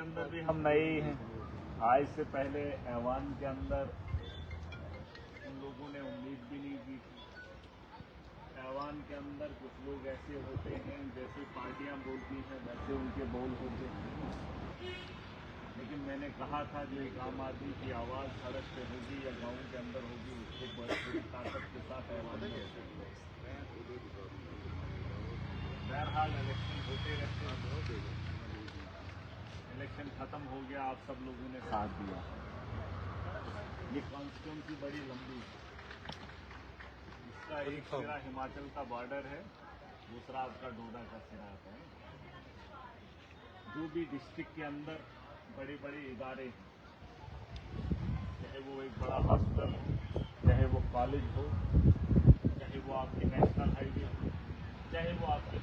अंदर भी हम नए ही हैं। आज से पहले ऐवान के अंदर उन लोगों ने उम्मीद भी नहीं की थी। ऐवान के अंदर कुछ लोग ऐसे होते हैं, जैसे पार्टियां बोलती हैं वैसे उनके बोल होते हैं। लेकिन मैंने कहा था जो एक आम आदमी की आवाज़ सड़क पे होगी या गांव के अंदर होगी, उसको बड़ी ताकत के साथ ऐवान में बहरहाल इलेक्शन होते रहते हैं। इलेक्शन खत्म हो गया, आप सब लोगों ने साथ दिया। ये कॉन्स्टिट्यूंसी बड़ी लंबी है। इसका एक सिरा हिमाचल का बॉर्डर है, दूसरा आपका डोडा का सिरा है। जो भी डिस्ट्रिक्ट के अंदर बड़े बड़े इदारे हैं, चाहे वो एक बड़ा हॉस्पिटल हो, चाहे वो कॉलेज हो, चाहे वो आपकी नेशनल हाईवे हो, चाहे वो आपकी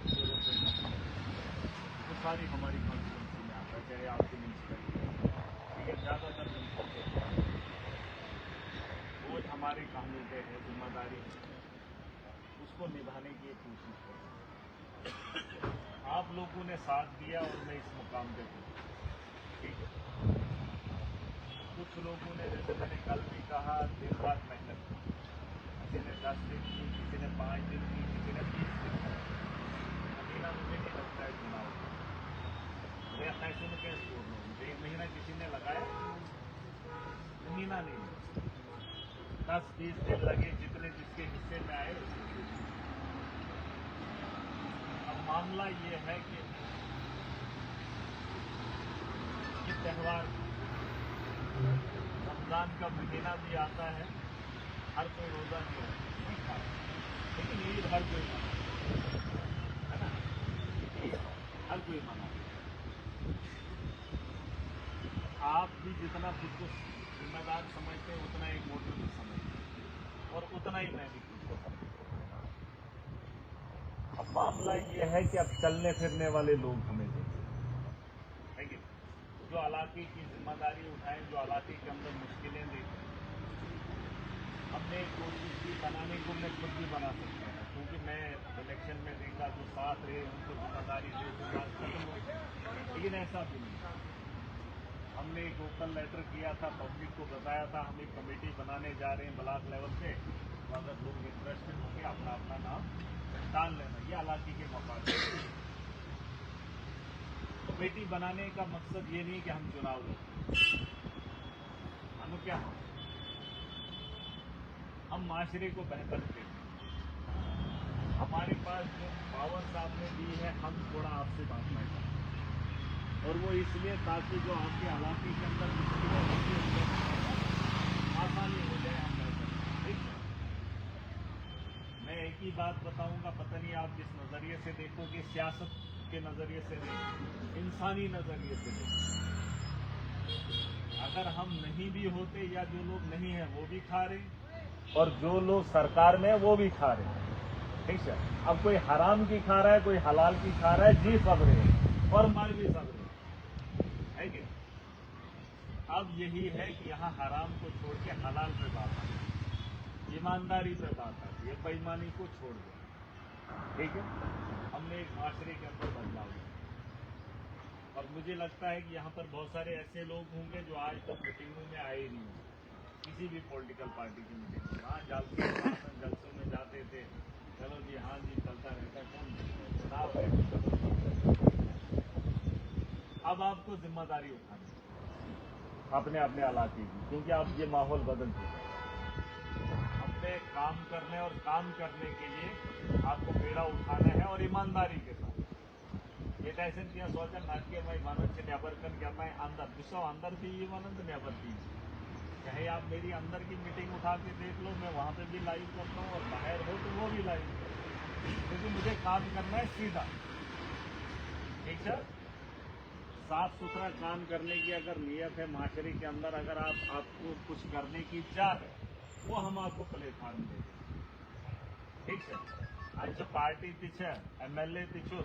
वो सारी हमारी कॉन्स्टिट्यूंसी में आता है। चाहे आपकी म्यूनसिपैलिटी, ठीक है, ज़्यादातर म्यूनसिपैलिटी वो हमारे कानून पे है, जिम्मेदारी है, उसको निभाने की कोशिश करें। आप लोगों ने साथ दिया और मैं इस मुकाम पे हूँ, ठीक है। कुछ लोगों ने, जैसे मैंने कल भी कहा, दिन रात मेहनत की। किसी ने 10 दिन की, किसी ने 5 दिन की, किसी ने 20 दिन की। महीना मुझे नहीं लगता है चुनाव का। मैं पैसे में कैसे बोल रहा हूँ, मुझे 1 महीना किसी ने लगाया, महीना नहीं, 10-20 दिन लगे, जितने जिसके हिस्से में आए। अब मामला ये है कि ये त्यौहार रमजान का महीना भी आता है, हर कोई रोजा नहीं खाता, लेकिन ईद हर कोई मनाता है ना, हर कोई मनाता। आप भी जितना खुद को जिम्मेदार समझते हैं उतना एक वोटर भी समझते हैं, और उतना ही मैं भी खुद को समझता हूं। अब मामला ये है कि अब चलने फिरने वाले लोग हमें देखें, जो इलाके की जिम्मेदारी उठाएं, जो इलाके के अंदर मुश्किलें देखें। हमने कोशिश की बनाने को, मैं खुद भी बना सकता हूँ, क्योंकि मैं इलेक्शन में देखा जो साथ रहे उनको जिम्मेदारी दे दूंगा, लेकिन ऐसा भी नहीं। हमने एक ओपन लेटर किया था, पब्लिक को बताया था हम एक कमेटी बनाने जा रहे हैं ब्लॉक लेवल पे, तो अगर लोग इंटरेस्टेड होंगे अपना अपना नाम डाल लेना। ये इलाके के मफाद। कमेटी बनाने का मकसद ये नहीं कि हम चुनाव लड़ें, हम क्या हैं, हम माशरे को बेहतर करें। हमारे पास जो पावर साहब ने दी है, हम थोड़ा आपसे बांटना चाहते हैं, और वो इसलिए ताकि जो आपके इलाके के अंदर मुश्किलें होती है आसानी हो जाए, हम बेहतर। ठीक है, मैं एक ही बात बताऊंगा, पता नहीं आप किस नजरिए से देखोगे, सियासत के नजरिए से नहीं, इंसानी नजरिए से देखो। अगर हम नहीं भी होते, या जो लोग नहीं है वो भी खा रहे, और जो लोग सरकार में है वो भी खा रहे, ठीक है। अब कोई हराम की खा रहा है, कोई हलाल की खा रहा है, जी सब रहे और मर भी सब रहे, है कि? अब यही है कि यहाँ हराम को छोड़ के हलाल पे बात आती है, ईमानदारी पे बात आती है, बेईमानी को छोड़ दो, ठीक है। हमने एक माशरे के अंदर बदलाव किया, और मुझे लगता है कि यहाँ पर बहुत सारे ऐसे लोग होंगे जो आज तक मीटिंगों में आए ही नहीं होंगे, किसी भी पॉलिटिकल पार्टी की मीटिंग में। हाँ, जलसों में जाते थे, चलो जी, हाँ जी, चलता रहता है, कौन चुनाव है। अब आपको जिम्मेदारी उठानी अपने अपने इलाके की, क्योंकि अब ये माहौल बदल चुका है। अपने काम करने और काम करने के लिए आपको बेड़ा उठाना है, और ईमानदारी के साथ। ऐसे सोचा नाट्यमय मानंद नेबरकन कहता है अंदर विश्व अंदर भी मानंद नेबर भी। चाहे आप मेरी अंदर की मीटिंग उठा के देख लो, मैं वहां पे भी लाइव करता हूँ, और बाहर हो तो वो भी लाइव, क्योंकि मुझे काम करना है सीधा, ठीक है। साफ सुथरा काम करने की अगर नियत है माशरे के अंदर, अगर आपको कुछ करने की चाह है, वो हम आपको प्लेटफॉर्म दे दें, ठीक है। अच्छा, पार्टी पीछे, MLA पीछे,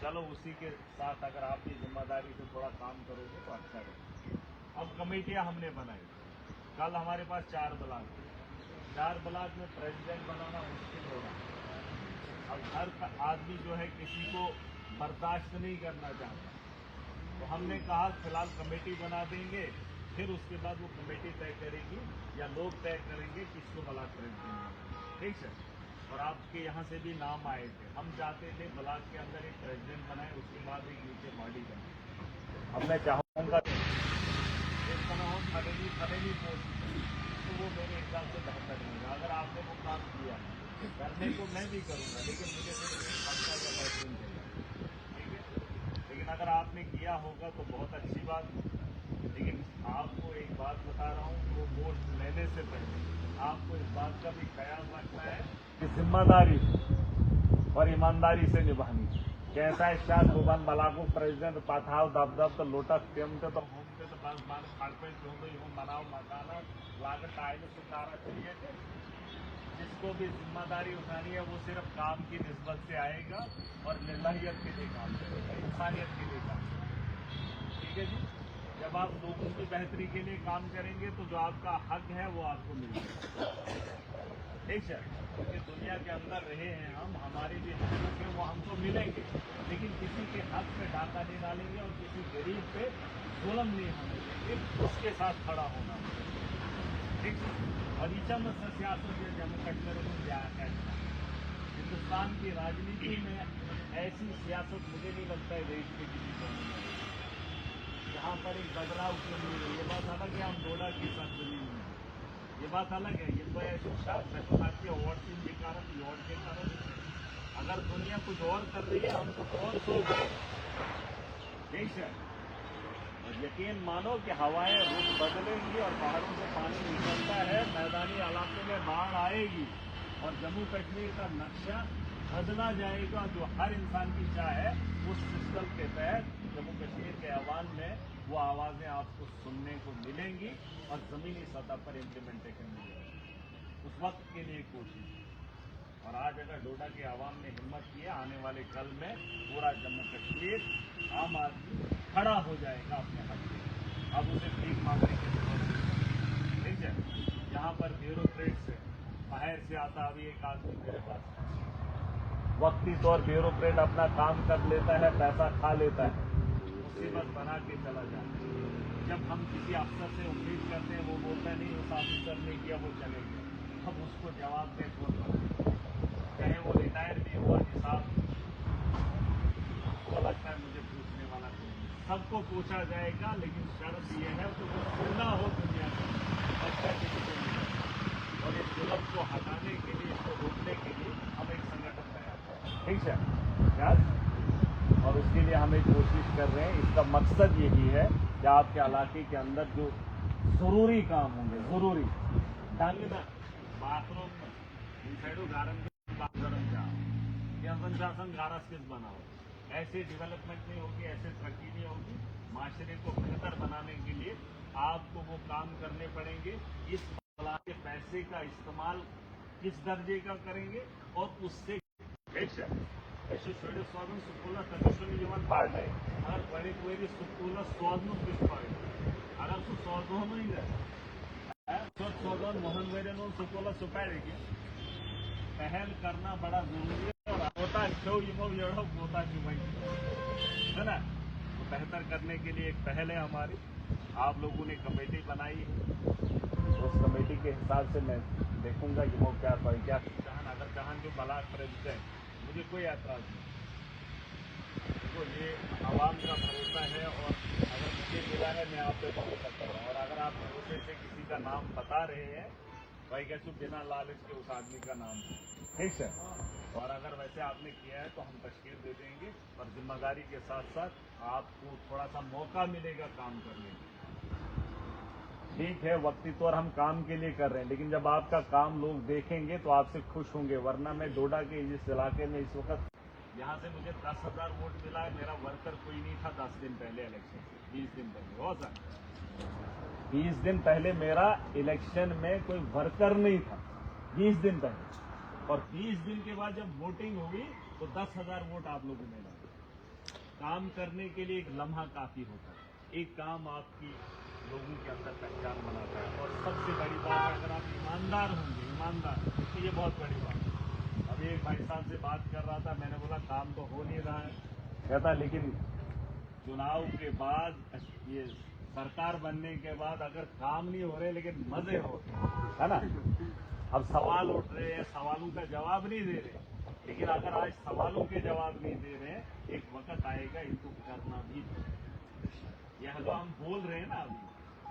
चलो उसी के साथ अगर आपकी जिम्मेदारी से थोड़ा काम करोगे तो अच्छा रहेगा। अब कमेटियां हमने बनाई, कल हमारे पास 4 ब्लॉक थे, 4 ब्लॉक में प्रेसिडेंट बनाना मुश्किल होगा। अब हर आदमी जो है किसी को बर्दाश्त नहीं करना चाहता, तो हमने कहा फिलहाल कमेटी बना देंगे, फिर उसके बाद वो कमेटी तय करेगी या लोग तय करेंगे किसको ब्लॉक प्रेसिडेंट, ठीक है। और आपके यहाँ से भी नाम आए थे, हम चाहते थे ब्लॉक के अंदर एक प्रेसिडेंट बनाए, उसके बाद एक नीचे बॉडी बनाए। अब मैं चाहूँगा इस तरह हम खलेनी पोस्ट, तो वो मेरे हिसाब से बेहतर रहेगा। अगर आपने वो काम किया करने को मैं भी करूँगा, लेकिन मुझे सिर्फ एक हफ्ता या 10 दिन चाहिए, ठीक है। लेकिन अगर आपने किया होगा तो बहुत अच्छी बात। लेकिन आपको एक बात बता रहा हूँ, वो पोस्ट लेने से पहले आपको इस बात का भी ख्याल रखना है कि जिम्मेदारी और ईमानदारी से निभानी। कैसा शायद भुवन बलाको प्रेसिडेंट पाथाव दबदब तो लोटस टेमते तो होमते तो बस मान खाड़पे यूं मनाओ मकाना लागत आए सुधारा चाहिए थे। जिसको भी जिम्मेदारी उठानी है वो सिर्फ काम की निस्बत से आएगा और निर्लाहियत के लिए काम करेगा, इंसानियत के लिए काम करेगा, ठीक है जी। जब आप लोगों की बेहतरी के लिए काम करेंगे तो जो आपका हक है वो आपको मिलेगा, ठीक है। क्योंकि दुनिया के अंदर रहे हैं हम, हमारे भी हक है वो हमको मिलेंगे, लेकिन किसी के हक पे डाका नहीं डालेंगे और किसी गरीब पे जुल्म नहीं होने देंगे, उसके साथ खड़ा होना, ठीक है। और में सियासत या जम्मू कश्मीर में क्या कहना, हिंदुस्तान की राजनीति में ऐसी सियासत मुझे नहीं लगता है देश के किसी कोने में यहाँ पर एक बदलाव क्यों नहीं है। ये बात अलग है, हम डोडा की सरजमीन में, ये बात अलग है। ये तो ऐसे आपके अवार्ड से ये कारण अगर दुनिया कुछ और कर रही है हम कुछ और सोच रहे हैं, ठीक है। और यकीन मानो कि हवाएं रुख बदलेंगी और पहाड़ों से पानी निकलता है, मैदानी इलाकों में बाढ़ आएगी और जम्मू कश्मीर का नक्शा बदला जाएगा। जो हर इंसान की चाह है उस सिस्टम के तहत जम्मू कश्मीर के ऐवान में वो आवाज़ें आपको सुनने को मिलेंगी और ज़मीनी सतह पर इम्प्लीमेंटेशन मिलेगी। उस वक्त के लिए कोशिश, और आज अगर डोडा के आवाम ने हिम्मत की है, आने वाले कल में पूरा जम्मू कश्मीर आम आदमी खड़ा हो जाएगा अपने हक में। अब उसे भीख मांगने की जरूरत नहीं, ठीक है। यहाँ पर ब्यूरोक्रेट से बाहर से आता, अभी एक आदमी मेरे पास वक्ती तौर ब्यूरोक्रेट अपना काम कर लेता है, पैसा खा लेता है, मुसीबत बना के चला जाता है। जब हम किसी अफसर से उम्मीद करते हैं, वो बोलता है नहीं उस ऑफिसर ने किया वो चले गया, अब उसको जवाब दे कौन बना, चाहे वो रिटायर भी हुआ, हिसाब तो लगता है मुझे पूछने वाला कोई नहीं, सबको पूछा जाएगा। लेकिन शर्त यह है तो वो सुनना हो दुनिया में, अच्छा किसी को नहीं। और इस जुल्म को हटाने के लिए, इसको रोकने के लिए हम एक संगठन तैयार करें, ठीक है क्या। और उसके लिए हम एक कोशिश कर रहे हैं। इसका मकसद यही है कि आपके इलाके के अंदर जो ज़रूरी काम होंगे, ज़रूरी ढंग बाथरूम सैडो गारन शासन गारस किस बनाओ, ऐसे डेवलपमेंट नहीं होगी, ऐसे तरक्की नहीं होगी। माशरे को बेहतर बनाने के लिए आपको वो काम करने पड़ेंगे। इस के पैसे का इस्तेमाल किस दर्जे का करेंगे और उससे ऐसे छोटे स्वादन सुकूला तकनीक जीवन पार्ट है। अगर बड़े कोई सुकूला स्वाद में किस पाए अगर सु स्वादों नहीं है तो स्वादन मोहन वैरन सुकूला सुपाएगी। पहल करना बड़ा जरूरी है और पोता शो येड़ो पोता है ना। तो बेहतर करने के लिए एक पहल है हमारी, आप लोगों ने कमेटी बनाई है, उस कमेटी के हिसाब से मैं देखूंगा कि वो क्या चाहन, अगर चाहन जो ब्लॉक प्रेसिडेंट, मुझे कोई ऐतराज नहीं, तो ये आवाम का भरोसा है और अगर मुझे मिला है मैं आप पे भरोसा कर रहा हूँ। और अगर आप भरोसे से किसी का नाम बता रहे हैं भाई कैसे बिना लालच के उस आदमी का नाम, ठीक है। और अगर वैसे आपने किया है तो हम तशकील दे देंगे और जिम्मेदारी के साथ साथ आपको थोड़ा सा मौका मिलेगा काम करने का, ठीक है। वक्ती तौर हम काम के लिए कर रहे हैं, लेकिन जब आपका काम लोग देखेंगे तो आपसे खुश होंगे। वरना मैं डोडा के इस इलाके में इस वक्त यहाँ से मुझे 10,000 वोट मिला है, मेरा वर्कर कोई नहीं था 10 दिन पहले इलेक्शन से, 20 दिन पहले हो सर 20 दिन पहले मेरा इलेक्शन में कोई वर्कर नहीं था, 20 दिन पहले। और 20 दिन के बाद जब वोटिंग हुई तो 10,000 वोट आप लोगों ने डाले। काम करने के लिए एक लम्हा काफी होता है, एक काम आपकी लोगों के अंदर पहचान बनाता है। और सबसे बड़ी बात है अगर आप ईमानदार होंगे, ईमानदार तो ये बहुत बड़ी बात है। अभी एक भाई साहब से बात कर रहा था, मैंने बोला काम तो हो नहीं रहा है, कहता लेकिन चुनाव के बाद ये सरकार बनने के बाद अगर काम नहीं हो रहे लेकिन मजे हो रहे, है ना। अब सवाल उठ रहे हैं, सवालों का जवाब नहीं दे रहे, लेकिन अगर आज सवालों के जवाब नहीं दे रहे, एक वक्त आएगा इनको करना भी पड़ेगा। यह जो हम बोल रहे हैं ना अभी,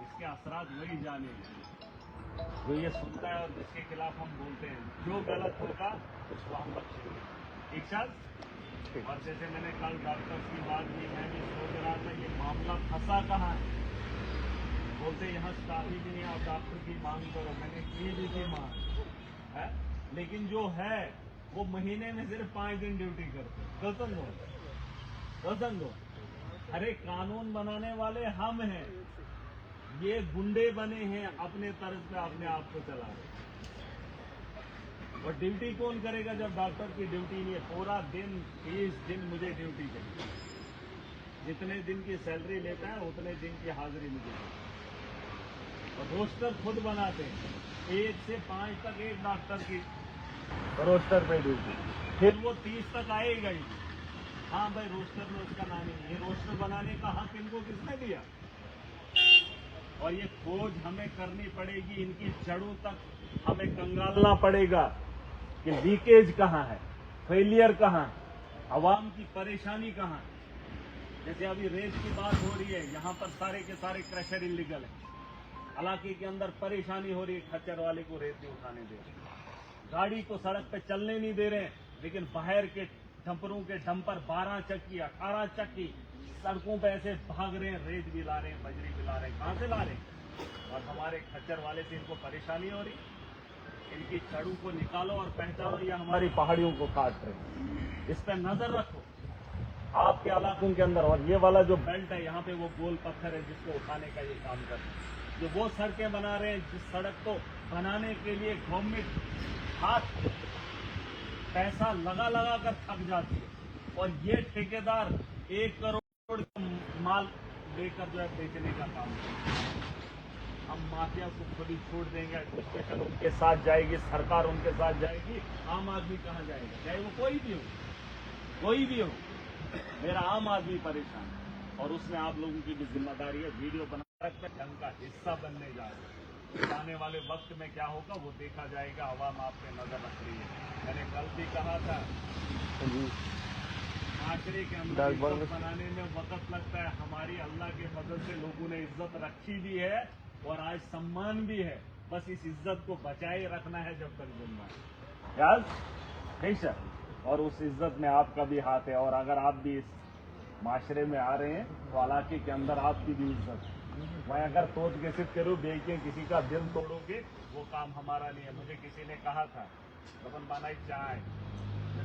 इसके असरात वही जानेंगे जो ये सुनता है और जिसके खिलाफ हम बोलते हैं। जो गलत होगा उसको हम बख्शेंगे, ठीक है। और जैसे मैंने कल डॉक्टर की बात की, मैं भी सोच रहा था ये मामला फंसा कहाँ है। बोलते यहाँ स्टाफ ही नहीं, आप डॉक्टर की मांग करो। मैंने की भी थी मांग है, लेकिन जो है वो महीने में सिर्फ 5 दिन ड्यूटी करते। कसंगो अरे कानून बनाने वाले हम हैं, ये गुंडे बने हैं, अपने तर्ज पे अपने आप को चला रहे। और ड्यूटी कौन करेगा जब डॉक्टर की ड्यूटी नहीं है? पूरा दिन 30 दिन मुझे ड्यूटी करनी, जितने दिन की सैलरी लेता है उतने दिन की हाजिरी मुझे देती। और रोस्टर खुद बनाते हैं, 1 से 5 तक एक डॉक्टर की रोस्टर पे ड्यूटी, फिर वो 30 तक आएगा ही। हाँ भाई, रोस्टर में उसका नाम ही नहीं। ये रोस्टर बनाने का हक इनको किसने दिया? और ये खोज हमें करनी पड़ेगी, इनकी जड़ों तक हमें कंगालना पड़ेगा कि लीकेज कहाँ है, फेलियर कहाँ है, आवाम की परेशानी कहाँ है। जैसे अभी रेत की बात हो रही है, यहाँ पर सारे के सारे क्रशर इलीगल है, इलाके के अंदर परेशानी हो रही है, खच्चर वाले को रेत नहीं उठाने दे रहे, गाड़ी को सड़क पे चलने नहीं दे रहे, लेकिन बाहर के डंपरों के डंपर 12 चक्की 18 चक्की सड़कों पे ऐसे भाग रहे हैं, रेत भी ला रहे हैं, बजरी भी ला रहे हैं। कहां से ला रहे हैं? और हमारे खच्चर वाले से इनको परेशानी हो रही। इनकी जड़ों को निकालो और पहचानो, ये हमारी पहाड़ियों को काट रहे। इस पर नजर रखो आपके इलाकों के अंदर। और ये वाला जो बेल्ट है, यहाँ पे वो गोल पत्थर है जिसको उठाने का ये काम कर रहे हैं। जो वो सड़कें बना रहे हैं, जिस सड़क को बनाने के लिए गवर्नमेंट हाथ पैसा लगा लगा कर थक जाती है, और ये ठेकेदार 1 करोड़ माल लेकर जो है बेचने का काम करते हैं। हम माफिया को खुद ही छोड़ देंगे, एडमिनिस्ट्रेशन उनके साथ जाएगी, सरकार उनके साथ जाएगी, आम आदमी कहाँ जाएगा? चाहे वो कोई भी हो, कोई भी हो, मेरा आम आदमी परेशान है। और उसमें आप लोगों की भी जिम्मेदारी है। वीडियो बना कर ढंग का हिस्सा बनने जा रहे हैं। आने वाले वक्त में क्या होगा वो देखा जाएगा। आवाम आप पे नजर रख रही है। मैंने कल भी कहा था, माशरे के अंदर इज्जत बनाने में वक्त लगता है। हमारी अल्लाह के फजल से लोगों ने इज्जत रखी भी है और आज सम्मान भी है। बस इस इज्जत को बचाए रखना है जब तक जिंदा है, याद नहीं सर। और उस इज्जत में आपका भी हाथ है। और अगर आप भी इस माशरे में आ रहे हैं तो इलाके के अंदर आपकी भी इज्जत है। मैं अगर तोड़ घसीट करूँ, बेच के किसी का दिल तोड़ोगे, वो काम हमारा नहीं है। मुझे किसी ने कहा था, अपन बनाई चाय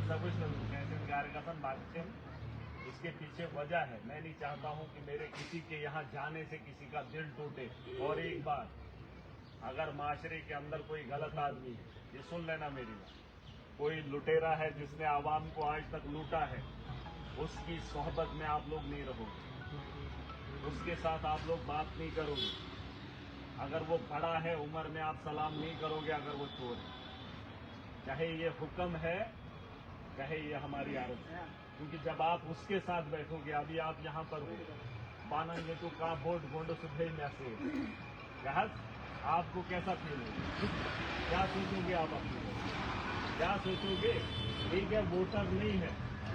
सब कुछ बात, इसके पीछे वजह है। मैं नहीं चाहता हूं कि मेरे किसी के यहाँ जाने से किसी का दिल टूटे। और एक बात, अगर माशरे के अंदर कोई गलत आदमी है, ये सुन लेना मेरी बात, कोई लुटेरा है जिसने आवाम को आज तक लूटा है, उसकी सोहबत में आप लोग नहीं रहोगे, उसके साथ आप लोग बात नहीं करोगे। अगर वो बड़ा है उम्र में, आप सलाम नहीं करोगे अगर वो चोर है, चाहे ये हुक्म है चाहे ये हमारी आदत है। क्योंकि जब आप उसके साथ बैठोगे, अभी आप यहाँ पर हो, बानंगे तो का वोट गोंडो सुधे में से आपको कैसा फील होगा? क्या सोचोगे आप अपने? क्या सोचोगे? ठीक है, वोटर नहीं है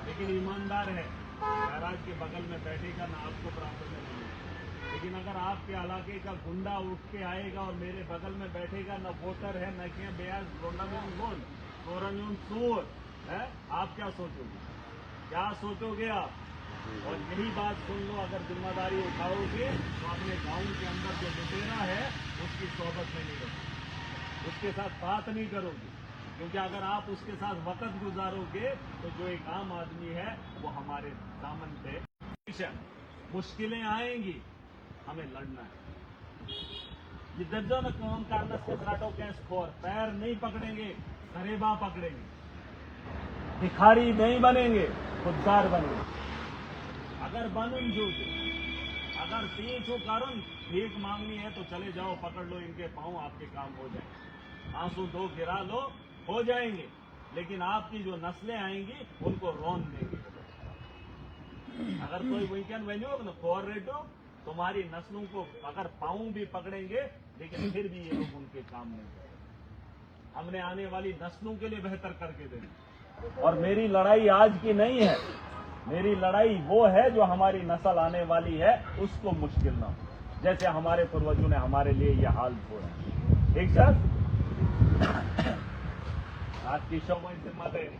लेकिन ईमानदार है, महाराज के बगल में बैठेगा ना, आपको प्रॉब्लम नहीं। लेकिन अगर आपके इलाके का गुंडा उठ के आएगा और मेरे बगल में बैठेगा, न वोटर है न क्या ब्याज चोर है, आप क्या सोचोगे? क्या सोचोगे आप? और यही बात सुन लो, अगर जिम्मेदारी उठाओगे तो अपने गांव के अंदर जो लुटेरा है उसकी सोहबत में नहीं रहोगे, उसके साथ बात नहीं करोगे। क्योंकि अगर आप उसके साथ वक्त गुजारोगे तो जो एक आम आदमी है वो हमारे दामन पे मुश्किलें आएंगी, हमें लड़ना है। ये दर्जों में कौन कारणस के सराटों के स्कोर पैर नहीं पकड़ेंगे, गरीबा पकड़ेंगे, भिखारी नहीं बनेंगे, खुददार बनेंगे। अगर बनूं जो अगर पीछो कारण भीख मांगनी है तो चले जाओ, पकड़ लो इनके पांव, आपके काम हो जाएंगे। आंसू दो गिरा लो, हो जाएंगे। लेकिन आपकी जो नस्लें आएंगी उनको रौन देंगे। अगर कोई वीकेंड वेन्यू ना फॉर रेटो तुम्हारी नस्लों को अगर पाँव भी पकड़ेंगे लेकिन फिर भी ये लोग उनके काम नहीं करेंगे। हमने आने वाली नस्लों के लिए बेहतर करके देना। और मेरी लड़ाई आज की नहीं है, मेरी लड़ाई वो है जो हमारी नस्ल आने वाली है उसको मुश्किल ना हो, जैसे हमारे पूर्वजों ने हमारे लिए ये हाल छोड़ा। ठीक सर, आज की शो में जिम्मेदारी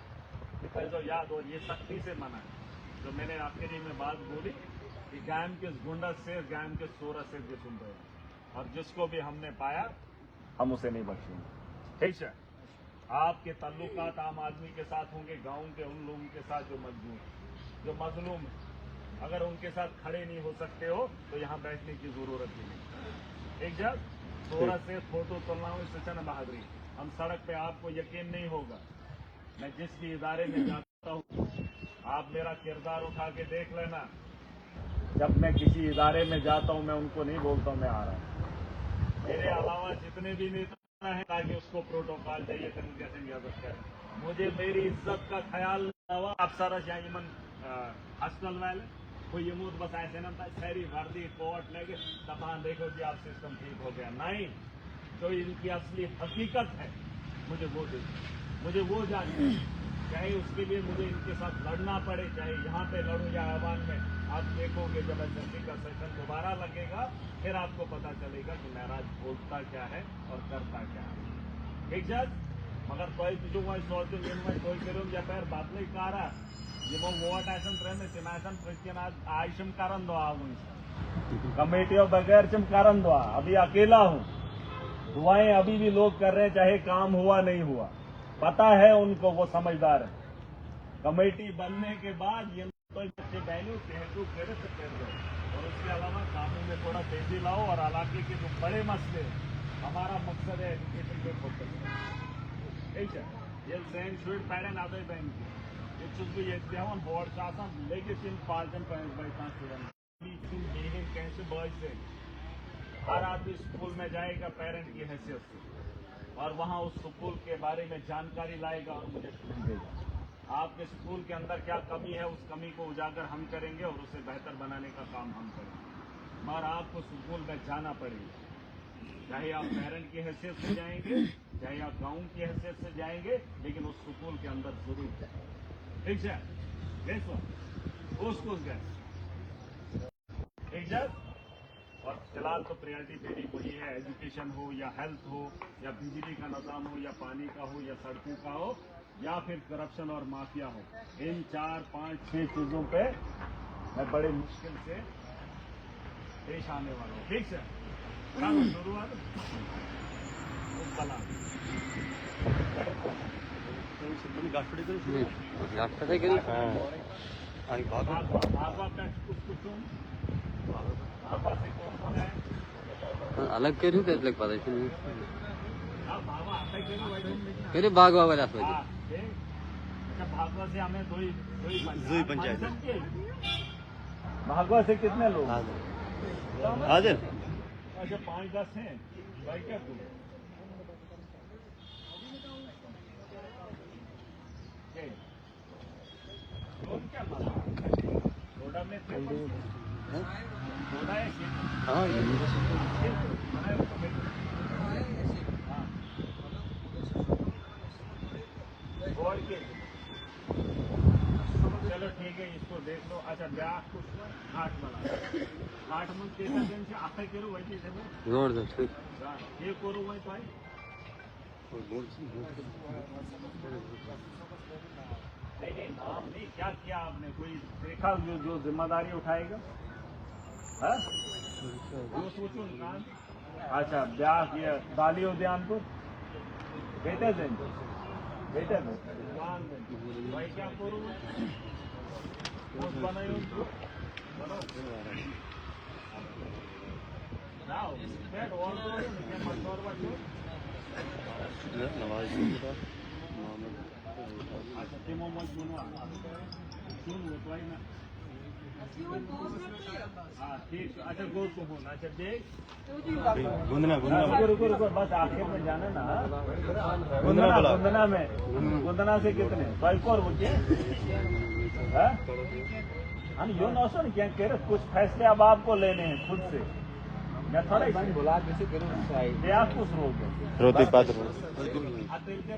जो याद और ये सख्ती से मना है जो मैंने आपके लिए में बात बोली कि गायम के गुंडा से गायम के सोरा से जो सुन रहे हैं और जिसको भी हमने पाया हम उसे नहीं बख्शेंगे। ठीक है, आपके ताल्लुकात आम आदमी के साथ होंगे, गांव के उन लोगों के साथ जो मजबूर जो मजलूम है। अगर उनके साथ खड़े नहीं हो सकते हो तो यहाँ बैठने की जरूरत ही नहीं। एक जब सोरा से फोटो तोलना हो सचन बहादुरी, हम सड़क पे आपको यकीन नहीं होगा, मैं जिस भी इदारे में जाता हूँ आप मेरा किरदार उठा के देख लेना। जब मैं किसी इदारे में जाता हूँ मैं उनको नहीं बोलता हूँ मैं आ रहा हूँ। मेरे अलावा जितने भी नेता हैं ताकि उसको प्रोटोकॉल चाहिए कम्युनिकेशन इजाजत करें। मुझे मेरी इज्जत का ख्याल आप सारा जाइमन हॉस्टल वाले कोई यमूद बस ऐसे ना सारी वर्दी कोट लेके दफान देखो जी आप सिस्टम ठीक हो गया। नहीं, जो इनकी असली हकीकत है मुझे वो देखो, मुझे वो जानना, चाहे उसके लिए मुझे इनके साथ लड़ना पड़े, चाहे यहाँ पे लड़ूं या आवाम में। आप देखोगे जब असेंबली का सेशन दोबारा लगेगा फिर आपको पता चलेगा कि महराज बोलता क्या है और करता क्या है। ठीक है, मगर तुझे वही सोचते कोई करूँ या पैर बातले कारा ये वो वोट ऐसा ट्रेन चिनासन प्रत्यन आयशम कारण दो कमेटी और बगैर चम कारण दो। अभी अकेला हूँ, दुआएं अभी भी लोग कर रहे हैं चाहे काम हुआ नहीं हुआ, पता है उनको, वो समझदार है। कमेटी बनने के बाद ये बच्चे बहनों सेहतु कर दो और उसके अलावा कामों में थोड़ा तेजी लाओ और इलाके के जो बड़े मसले हमारा मकसद है एजुकेशन पे फोकस करें। ठीक है, ये सेन शुड पैरन आदि बैंक ये बोर्ड का लेकिन पार्जन कैसे बॉय से हर आदमी स्कूल में जाएगा पेरेंट की हैसियत से और वहाँ उस स्कूल के बारे में जानकारी लाएगा और मुझे देगा। आपके स्कूल के अंदर क्या कमी है उस कमी को उजागर हम करेंगे और उसे बेहतर बनाने का काम हम करेंगे। मगर आपको स्कूल में जाना पड़ेगा, चाहे आप पेरेंट की हैसियत से जाएंगे चाहे आप गांव की हैसियत से जाएंगे, लेकिन उस स्कूल के अंदर जरूर जाएंगे। ठीक है, उसको ठीक है। और फिलहाल तो प्रायोरिटी मेरी वही है, एजुकेशन हो या हेल्थ हो या बिजली का निजाम हो या पानी का हो या सड़कों का हो या फिर करप्शन और माफिया हो, इन 4, 5, 6 चीजों पे मैं बड़े मुश्किल से पेश आने वाला हूँ। ठीक है, शुरुआत अलग करू त्यातलं पदायचं करू भागवा वाला भागवा से हमें दो ही पंचायत भागवा से कितने लोग हाजिर अच्छा 5-10 हैं भाई। क्या तू क्या थोड़ा में थोड़ा है चलो ठीक है, इसको देख लो। अच्छा ब्याह कुछ 8 मन कैसा दिन से आता करू वही जोर ये करू वही तो नहीं नाम नहीं क्या किया आपने, कोई देखा जो जिम्मेदारी उठाएगा वो सोचो नाम। अच्छा ब्याह किया दाली उद्यानपुर बेटे दिन भाई क्या करूँ बनाई उनको अच्छा टीमों मत सुनवा सुन वो तो ना हाँ ठीक। अच्छा गो तो होना। अच्छा देख रुको बस आखिर में जाना ना गुंदना में गुंदना से कितने 5 और मुझे हाँ यो नौशन क्या कह रहे, कुछ फैसले अब आपको लेने हैं खुद से। मैं थोड़ा बोला कैसे करूँ आपको रोक रोटी पात्र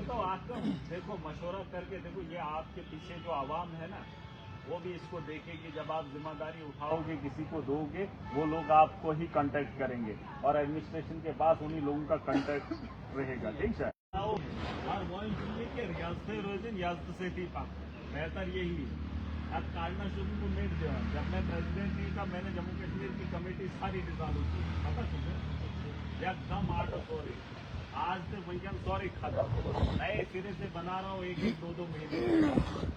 तो आपको देखो मशवरा करके देखो, ये आपके पीछे जो आवाम है ना, वो भी इसको देखेगी। जब आप जिम्मेदारी उठाओगे, किसी को दोगे, वो लोग आपको ही कांटेक्ट करेंगे और एडमिनिस्ट्रेशन के पास उन्हीं लोगों का कांटेक्ट रहेगा। ठीक है, बेहतर यही है। अब काटना शुरू को मेट दिया। जब मैं प्रेसिडेंट नहीं था, मैंने जम्मू कश्मीर की कमेटी सारी डिसॉल्व की, पता तुम्हें एकदम आर्ट ऑफ सॉरी। आज से वही सॉरी खत्म, नए सिरे से बना रहा हूँ। एक 2 महीने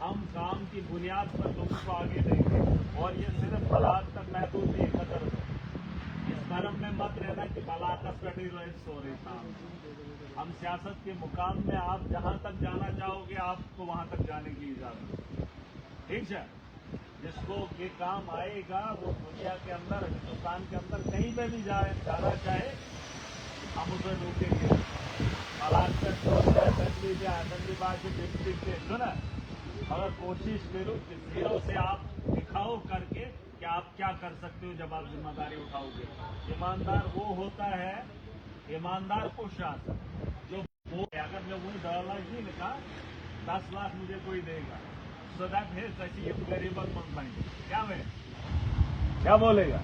हम काम की बुनियाद पर लोगों को आगे देंगे और ये सिर्फ बलाक तक महदूद नहीं खतर। इस भरम में मत रहना कि बलाक का स्टडी सॉरी काम। हम सियासत के मुकाम में आप जहां तक जाना चाहोगे, आपको वहां तक जाने की इजाजत। ठीक है, जिसको ये काम आएगा वो दुनिया के अंदर, हिंदुस्तान के अंदर कहीं पे भी जाना चाहे, हम उसे रोकेंगे। असेंबली बार के डिस्ट्रिक्ट से सुना, अगर कोशिश करो कि जीरो से आप दिखाओ करके कि आप क्या कर सकते हो जब आप जिम्मेदारी उठाओगे। ईमानदार वो होता है, ईमानदार को शासन जो वो, अगर मैं वही 10 लाख ही लिखा, 10 लाख मुझे कोई देगा, सो दैट है सची गरीब मंद क्या मैं क्या बोलेगा,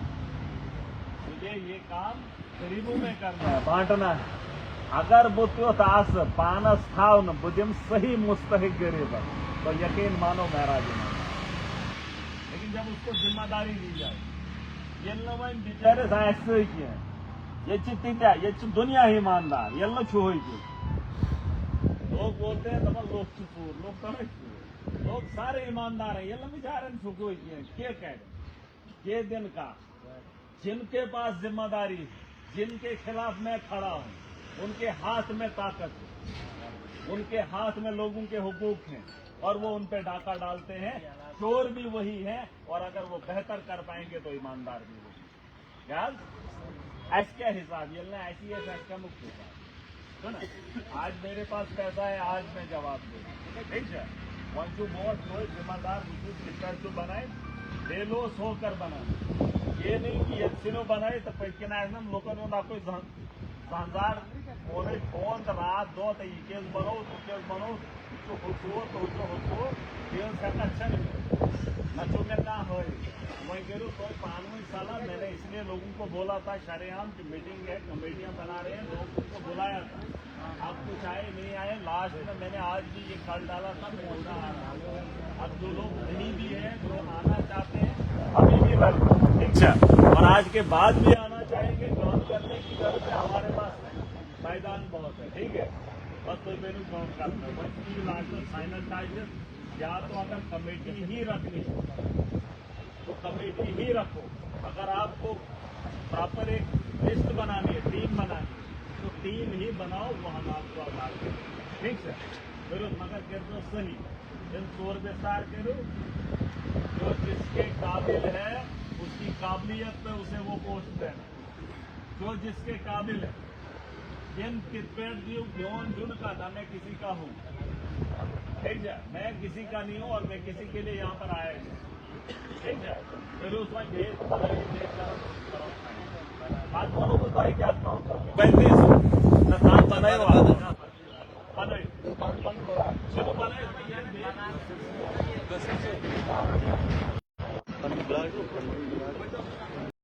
मुझे ये काम गरीबों में करना है, बांटना है। अगर बुतो तास पानस थाव न बुदिम सही मुस्तहिक गरीब, तो यकीन मानो महराज मानो। लेकिन जब उसको जिम्मेदारी दी जाए, ये बेचारे ऐसे ये चित्ता ये दुनिया ईमानदार ये छो लोग बोलते हैं तब लोग चूर, लोग तो लोग सारे ईमानदार हैं। ये बेचारे छुको क्या कह रहे ये दिन का, जिनके पास जिम्मेदारी, जिनके खिलाफ मैं खड़ा हूं, उनके हाथ में ताकत है, उनके हाथ में लोगों के हुकूक हैं और वो उन पे डाका डालते हैं। चोर भी वही है और अगर वो बेहतर कर पाएंगे तो ईमानदार भी वही। यार ऐसे हिसाब ये ऐसी है का मुक्त हिसाब तो ना। आज मेरे पास पैसा है, आज मैं जवाब दूंगा। ठीक है, वन टू मोर कोई जिम्मेदार जो बनाए बेलोस होकर बनाए। ये नहीं कि यक्षिनो बनाए तो पैकिना लोगों ना कोई जानदार बोले फोन रात 2 तो केस बनो तो केस बनो तो हो केस का अच्छा नहीं में कहा हो। मैं कह रू कोई 5 साल मैंने इसलिए लोगों को बोला था शरेआम की मीटिंग है, कमेटियां बना रहे हैं, लोगों को बुलाया था, अब कुछ आए नहीं आए। लास्ट में मैंने आज भी ये कल डाला था, मैं उठा आ रहा हूँ। अब जो लोग नहीं भी है, जो आना चाहते हैं अभी भी ठीक, और आज के बाद भी आना चाहेंगे, काम करने की जरूरत है, हमारे पास मैदान बहुत है। ठीक है, बस तो मेरे काम करना फाइनल टाइजर। या तो अगर कमेटी ही रखनी तो कमेटी ही रखो, अगर आपको प्रॉपर एक लिस्ट बनानी है, टीम बनानी है, तो टीम ही बनाओ, वो हम आपको आधार करें। ठीक है, फिर मगर कर दो सही इन शोर विस्तार करो, जो जिसके काबिल है उसकी काबिलियत पे उसे वो पोस्ट देना, जो जिसके काबिल है। जिन कितपेट दियो जोन जुन का था, मैं किसी का हूँ। ठीक है, मैं किसी का नहीं हूँ और मैं किसी के लिए यहाँ पर आया हूँ। ठीक है, फिर उसमें बात बोलो तो भाई क्या 35 बनाए बनाए